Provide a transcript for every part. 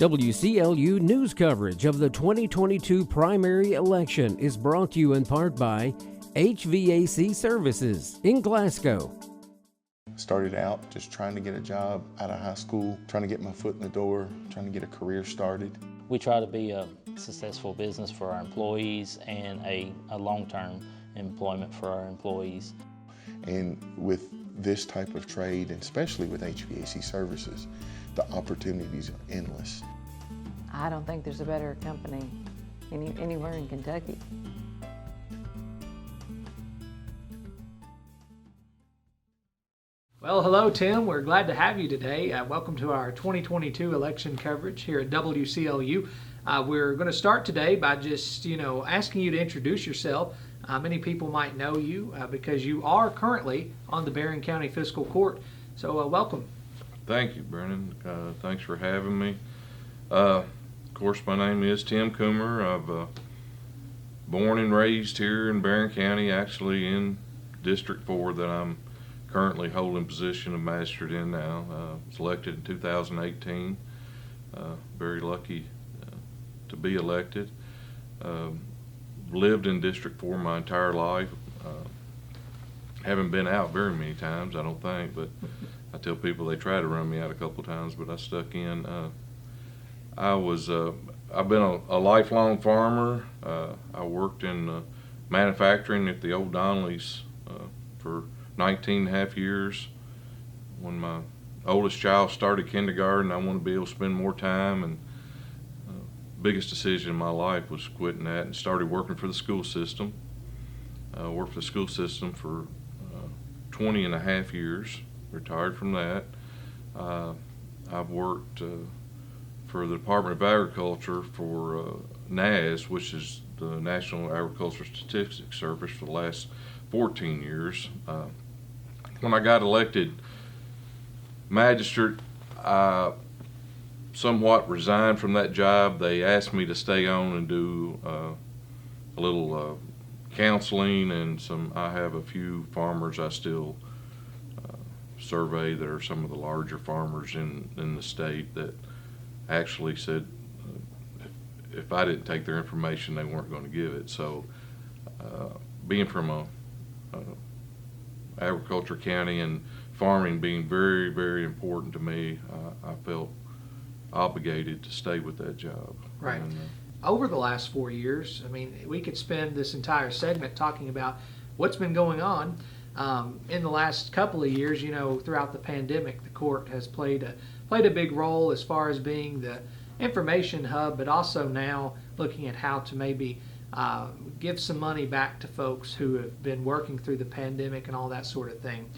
WCLU news coverage of the 2022 primary election is brought to you in part by HVAC Services in Glasgow. Started out just trying to get a job out of high school, trying to get my foot in the door, trying to get a career started. We try to be a successful business for our employees and a long-term employment for our employees. And with this type of trade, and especially with HVAC services, the opportunities are endless. I don't think there's a better company anywhere in Kentucky. Well, hello, Tim. We're glad to have you today. Welcome to our 2022 election coverage here at WCLU. We're going to start today by just, asking you to introduce yourself. Many people might know you because you are currently on the Barren County Fiscal Court. So welcome. Thank you, Brennan. Thanks for having me. Of course, my name is Tim Coomer. I've born and raised here in Barren County, actually in District 4 that I'm currently holding position of magistrate in now. Was elected in 2018. Very lucky to be elected. Lived in District 4 my entire life. Haven't been out very many times, I don't think, but I tell people they try to run me out a couple times, but I stuck in. I've been a lifelong farmer. I worked in manufacturing at the old Donnelly's for 19 and a half years. When my oldest child started kindergarten, I wanted to be able to spend more time, and biggest decision in my life was quitting that and started working for the school system. Worked for the school system for 20 and a half years, retired from that. I've worked for the Department of Agriculture for NAS, which is the National Agricultural Statistics Service, for the last 14 years. When I got elected magistrate, I somewhat resigned from that job. They asked me to stay on and do a little counseling and I have a few farmers I still survey that are some of the larger farmers in the state that actually said if I didn't take their information, they weren't going to give it. So being from a agriculture county and farming being very, very important to me, I felt obligated to stay with that job. Right. And, over the last 4 years, we could spend this entire segment talking about what's been going on. In the last couple of years, throughout the pandemic, the court has played a big role as far as being the information hub, but also now looking at how to maybe give some money back to folks who have been working through the pandemic and all that sort of thing.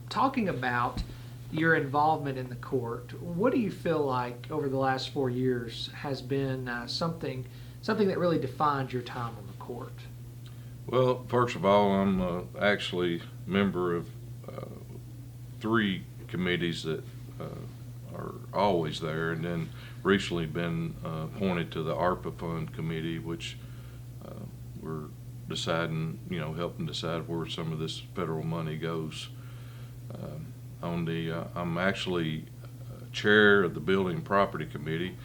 Talking about your involvement in the court, what do you feel like over the last 4 years has been something that really defined your time on the court? Well, first of all, I'm actually a member of 3 committees that are always there, and then recently been appointed to the ARPA Fund Committee, which we're deciding, helping decide where some of this federal money goes. I'm actually chair of the Building and Property Committee,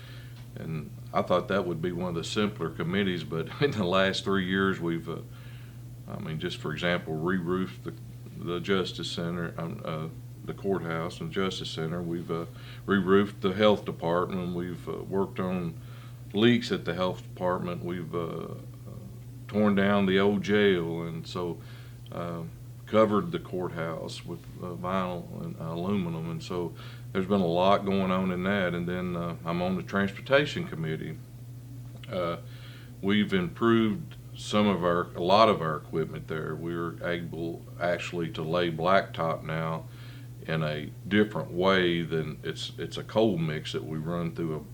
and I thought that would be one of the simpler committees, but in the last 3 years we've, just for example, re-roofed the Justice Center, the courthouse and Justice Center. We've re-roofed the Health Department. We've worked on leaks at the Health Department. We've torn down the old jail, and so covered the courthouse with vinyl and aluminum, and so there's been a lot going on in that. And then I'm on the Transportation Committee. We've improved a lot of our equipment there. We're able actually to lay blacktop now in a different way than it's a cold mix that we run through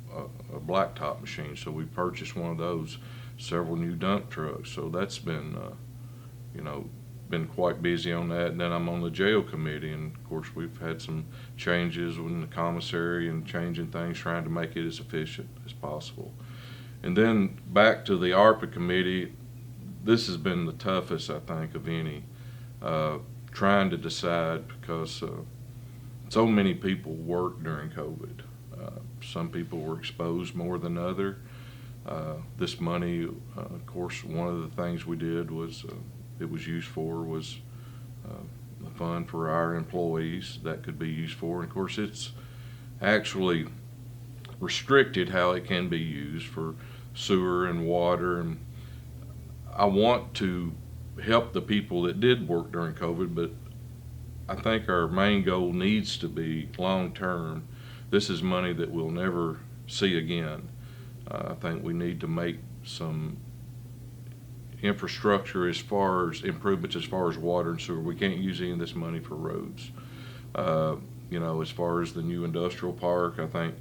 a blacktop machine. So we purchased one of those, several new dump trucks. So that's been been quite busy on that. And then I'm on the jail committee, and of course we've had some changes in the commissary and changing things, trying to make it as efficient as possible. And then back to the ARPA committee, this has been the toughest, I think, of any, trying to decide, because so many people worked during COVID. some people were exposed more than other. This money, of course, one of the things we did was it was used for was a fund for our employees that could be used for. And of course, it's actually restricted how it can be used for sewer and water. And I want to help the people that did work during COVID, but I think our main goal needs to be long term. This is money that we'll never see again. I think we need to make some infrastructure as far as improvements as far as water and sewer. We can't use any of this money for roads. As far as the new industrial park, I think,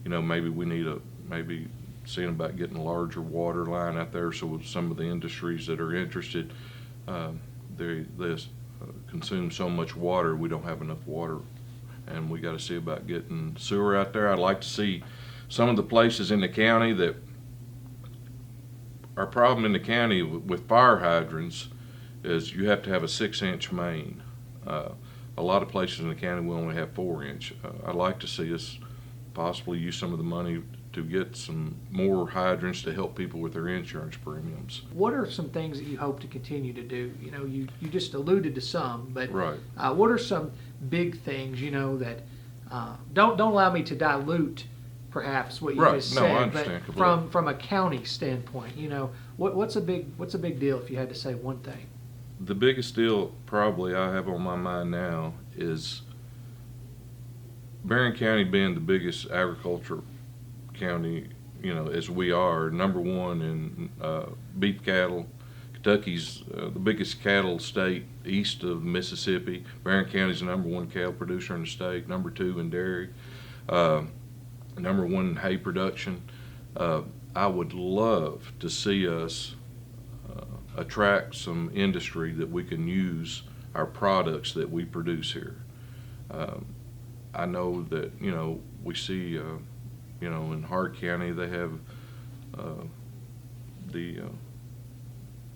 maybe we need maybe seeing about getting a larger water line out there so some of the industries that are interested, they consume so much water, we don't have enough water, and we got to see about getting sewer out there. I'd like to see some of the places in the county that our problem in the county with fire hydrants is you have to have a 6-inch main. A lot of places in the county will only have 4-inch. I'd like to see us possibly use some of the money to get some more hydrants to help people with their insurance premiums. What are some things that you hope to continue to do? You just alluded to some, but Right. What are some big things, that don't allow me to dilute perhaps what you Right. just No, said, I understand but completely. from a county standpoint, what's a big deal if you had to say one thing? The biggest deal probably I have on my mind now is Barren County being the biggest agriculture county, as we are, number one in beef cattle. Kentucky's the biggest cattle state east of Mississippi. Barren County's the number one cattle producer in the state, number 2 in dairy, number 1 in hay production. I would love to see us attract some industry that we can use our products that we produce here. I know that, we see, in Hart County they have the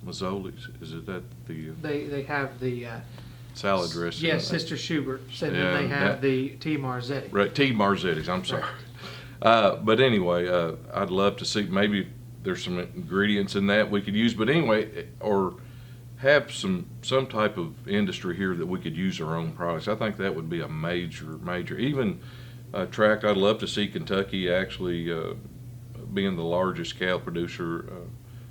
Mazzolis. Is it that the They have the salad dressing? yes, Sister Schubert, and Yeah, then they have that- the T. Marzetti. Right, T. Marzetti's, I'm sorry. But anyway, I'd love to see maybe there's some ingredients in that we could use. But anyway, or have some type of industry here that we could use our own products. I think that would be a major. Even track, I'd love to see Kentucky actually being the largest cattle producer,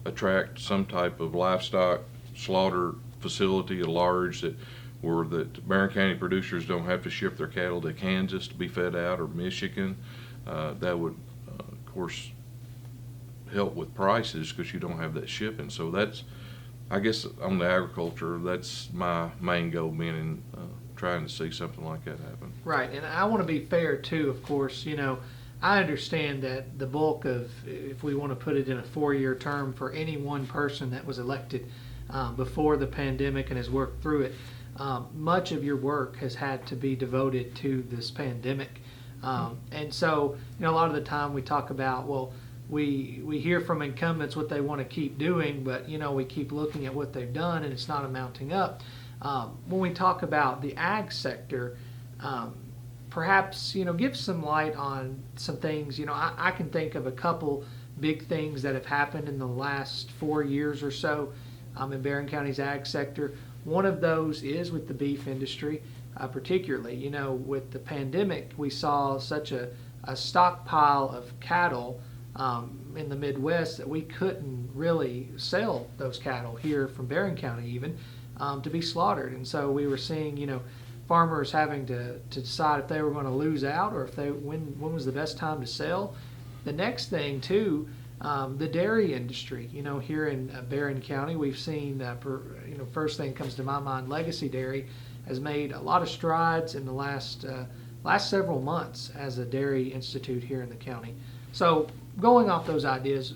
attract some type of livestock slaughter facility, where the Barren County producers don't have to ship their cattle to Kansas to be fed out, or Michigan. That would, of course, help with prices because you don't have that shipping. So that's, I guess, on the agriculture, that's my main goal, being in trying to see something like that happen. Right, and I want to be fair too, of course. I understand that the bulk of, if we want to put it in a 4-year term for any one person that was elected before the pandemic and has worked through it, much of your work has had to be devoted to this pandemic. And so, a lot of the time we talk about, well, we hear from incumbents what they want to keep doing, but we keep looking at what they've done and it's not amounting up. When we talk about the ag sector, perhaps give some light on some things. I can think of a couple big things that have happened in the last 4 years or so in Barren County's ag sector. One of those is with the beef industry, particularly. With the pandemic, we saw such a stockpile of cattle in the Midwest that we couldn't really sell those cattle here from Barren County even to be slaughtered. And so we were seeing, farmers having to decide if they were going to lose out or when was the best time to sell. The next thing too, the dairy industry. Here in Barren County, we've seen, first thing that comes to my mind, Legacy Dairy has made a lot of strides in the last several months as a dairy institute here in the county. So going off those ideas,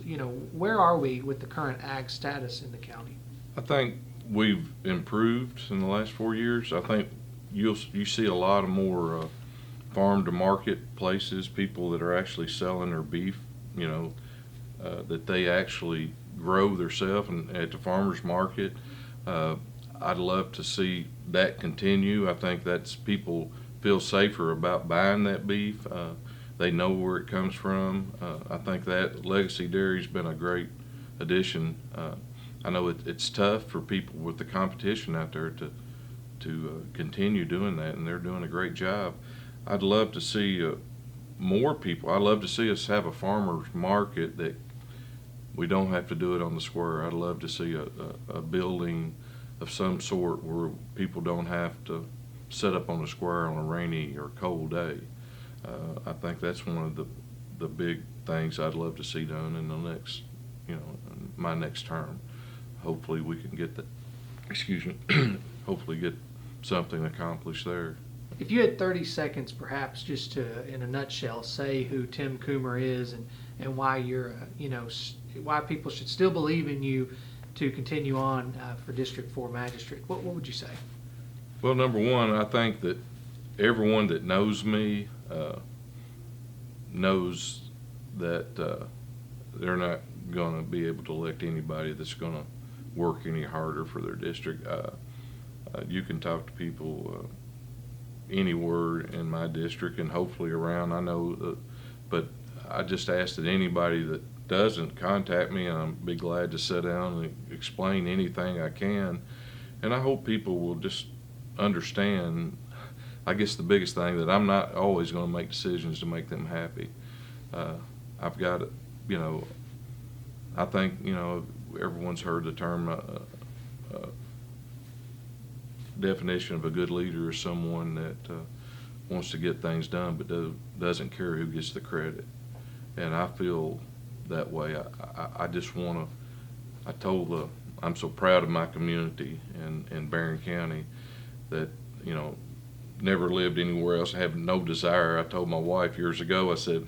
where are we with the current ag status in the county? I think we've improved in the last 4 years. I think you see a lot of more farm to market places, people that are actually selling their beef, that they actually grow themselves and at the farmer's market. I'd love to see that continue. I think that's people feel safer about buying that beef. They know where it comes from. I think that Legacy Dairy's been a great addition. I know it's tough for people with the competition out there to continue doing that, and they're doing a great job. I'd love to see more people. I'd love to see us have a farmer's market that we don't have to do it on the square. I'd love to see a building of some sort where people don't have to set up on the square on a rainy or cold day. I think that's one of the big things I'd love to see done in the next, my next term. Hopefully we can get that, hopefully get something accomplished there. If you had 30 seconds, perhaps, just to, in a nutshell, say who Tim Coomer is and why you're, why people should still believe in you to continue on for District 4 Magistrate, what would you say? Well, number one, I think that everyone that knows me knows that they're not going to be able to elect anybody that's going to work any harder for their district. You can talk to people anywhere in my district and hopefully around. I know, but I just ask that anybody that doesn't contact me, and I'd be glad to sit down and explain anything I can. And I hope people will just understand. I guess the biggest thing that I'm not always going to make decisions to make them happy. I've got to, I think, everyone's heard the term definition of a good leader is someone that wants to get things done but doesn't care who gets the credit. And I feel that way. I just want to, I'm so proud of my community in Barren County that, never lived anywhere else. I have no desire. I told my wife years ago, I said,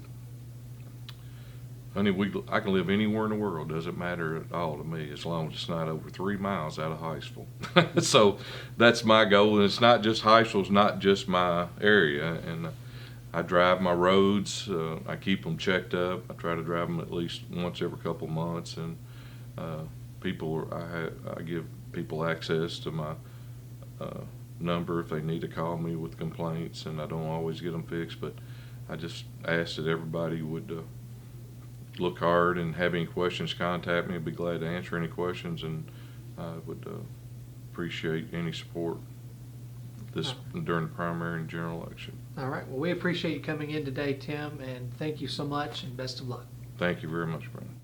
honey, I can live anywhere in the world. Doesn't matter at all to me as long as it's not over 3 miles out of Hyattsville. So that's my goal. And it's not just Hyattsville, it's not just my area. And I drive my roads. I keep them checked up. I try to drive them at least once every couple months. And I give people access to my number if they need to call me with complaints, and I don't always get them fixed, but I just ask that everybody would look hard and have any questions, contact me. I'd be glad to answer any questions, and I would appreciate any support during the primary and general election. All right. Well, we appreciate you coming in today, Tim, and thank you so much, and best of luck. Thank you very much, Brennan.